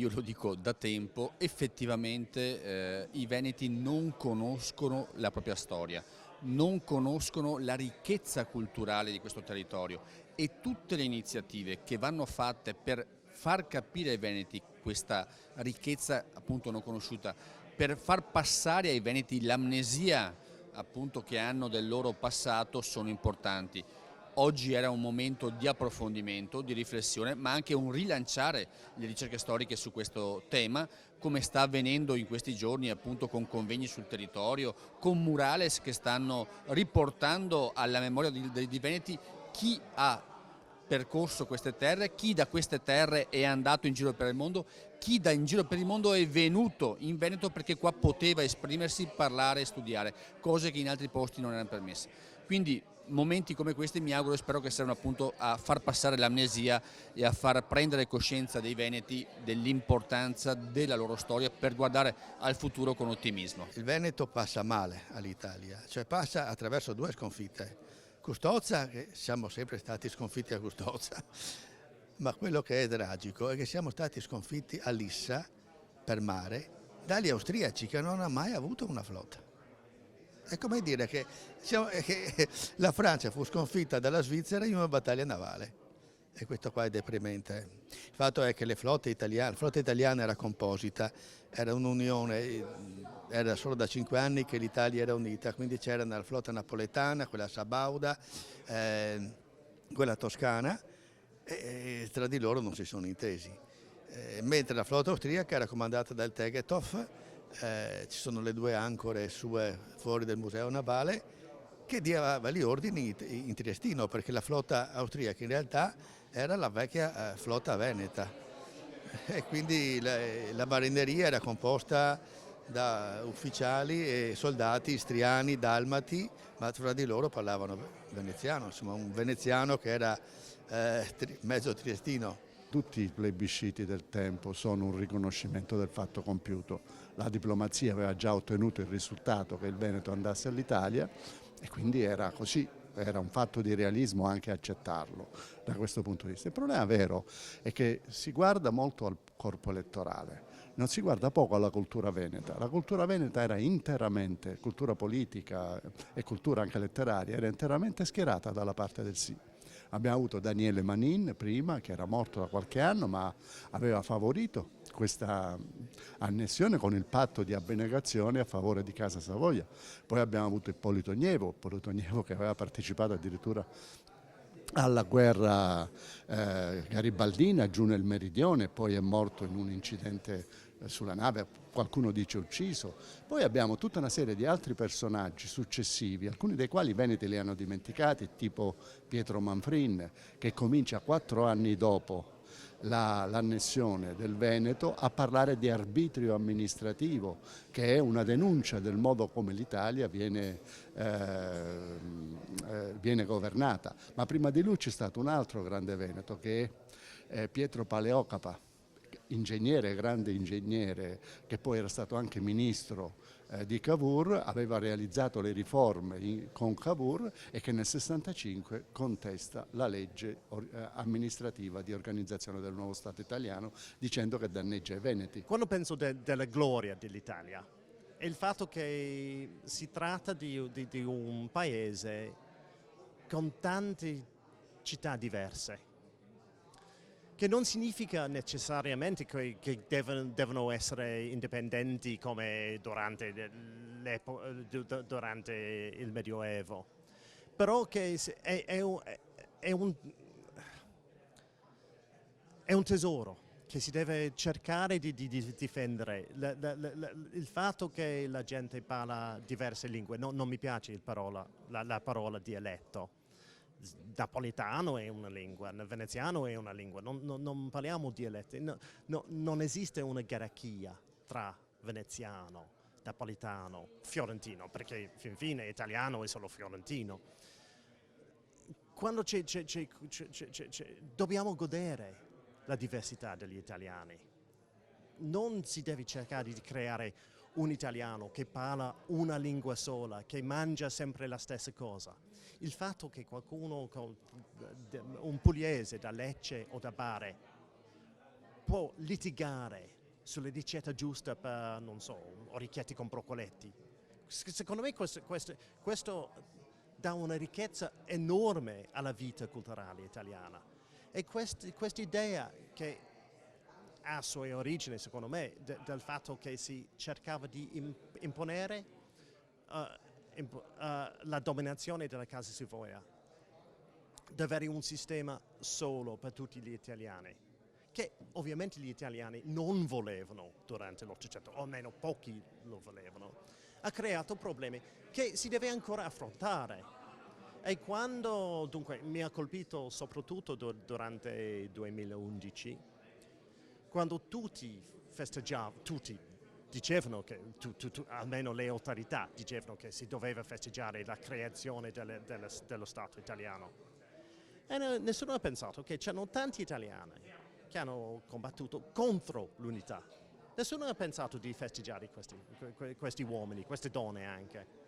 io lo dico da tempo, effettivamente i veneti non conoscono la propria storia, non conoscono la ricchezza culturale di questo territorio e tutte le iniziative che vanno fatte per far capire ai veneti questa ricchezza appunto non conosciuta, per far passare ai veneti l'amnesia appunto che hanno del loro passato sono importanti. Oggi era un momento di approfondimento, di riflessione, ma anche un rilanciare le ricerche storiche su questo tema, come sta avvenendo in questi giorni appunto con convegni sul territorio, con murales che stanno riportando alla memoria di Veneti chi ha percorso queste terre, chi da queste terre è andato in giro per il mondo, chi da in giro per il mondo è venuto in Veneto perché qua poteva esprimersi, parlare e studiare, cose che in altri posti non erano permesse. Quindi momenti come questi mi auguro e spero che servano appunto a far passare l'amnesia e a far prendere coscienza dei veneti dell'importanza della loro storia per guardare al futuro con ottimismo. Il Veneto passa male all'Italia, cioè passa attraverso due sconfitte. Custozza, che siamo sempre stati sconfitti a Custozza, ma quello che è tragico è che siamo stati sconfitti a Lissa per mare dagli austriaci che non hanno mai avuto una flotta. È come dire che la Francia fu sconfitta dalla Svizzera in una battaglia navale. E questo qua è deprimente. Il fatto è che la flotta italiana era composita, era un'unione, era solo da 5 anni che l'Italia era unita, quindi c'era la flotta napoletana, quella sabauda, quella toscana, e tra di loro non si sono intesi. Mentre la flotta austriaca era comandata dal Tegethoff, ci sono le due ancore sue fuori del museo navale, che dava gli ordini in triestino, perché la flotta austriaca in realtà era la vecchia flotta veneta e quindi la marineria era composta da ufficiali e soldati istriani, dalmati, ma tra di loro parlavano veneziano, insomma un veneziano che era mezzo triestino. Tutti i plebisciti del tempo sono un riconoscimento del fatto compiuto. La diplomazia aveva già ottenuto il risultato che il Veneto andasse all'Italia e quindi era così, era un fatto di realismo anche accettarlo da questo punto di vista. Il problema vero è che si guarda molto al corpo elettorale, non si guarda poco alla cultura veneta. La cultura veneta era interamente, cultura politica e cultura anche letteraria, era interamente schierata dalla parte del sì. Abbiamo avuto Daniele Manin prima, che era morto da qualche anno, ma aveva favorito questa annessione con il patto di abnegazione a favore di Casa Savoia. Poi abbiamo avuto Ippolito Nievo che aveva partecipato addirittura alla guerra garibaldina giù nel meridione, poi è morto in un incidente sulla nave, qualcuno dice ucciso. Poi abbiamo tutta una serie di altri personaggi successivi, alcuni dei quali i veneti li hanno dimenticati, tipo Pietro Manfrin, che comincia 4 anni dopo l'annessione del Veneto a parlare di arbitrio amministrativo, che è una denuncia del modo come l'Italia viene governata. Ma prima di lui c'è stato un altro grande veneto che è Pietro Paleocapa, ingegnere, grande ingegnere, che poi era stato anche ministro di Cavour, aveva realizzato le riforme con Cavour e che nel 65 contesta la legge amministrativa di organizzazione del nuovo Stato italiano dicendo che danneggia i veneti. Quando penso della gloria dell'Italia è il fatto che si tratta di un paese con tante città diverse, che non significa necessariamente che devono essere indipendenti come durante il Medioevo, però che è un tesoro che si deve cercare di difendere. Il fatto che la gente parla diverse lingue, non mi piace la parola dialetto. Napoletano è una lingua, veneziano è una lingua, non parliamo dialetti, non esiste una gerarchia tra veneziano, napoletano, fiorentino, perché fin fine italiano è solo fiorentino. Quando dobbiamo godere la diversità degli italiani, non si deve cercare di creare un italiano che parla una lingua sola, che mangia sempre la stessa cosa. Il fatto che qualcuno, un pugliese da Lecce o da Bari, può litigare sulla ricetta giusta per, non so, orecchietti con broccoletti. Secondo me questo dà una ricchezza enorme alla vita culturale italiana. E questa idea che ha sue origini, secondo me, del fatto che si cercava di imponere la dominazione della casa Savoia, di avere un sistema solo per tutti gli italiani, che ovviamente gli italiani non volevano durante l'Ottocento, o almeno pochi lo volevano, ha creato problemi che si deve ancora affrontare. E quando, dunque, mi ha colpito soprattutto durante il 2011, quando tutti festeggiavano, tutti dicevano che, almeno le autorità dicevano che si doveva festeggiare la creazione dello Stato italiano. E nessuno ha pensato che c'erano tanti italiani che hanno combattuto contro l'unità. Nessuno ha pensato di festeggiare questi uomini, queste donne anche.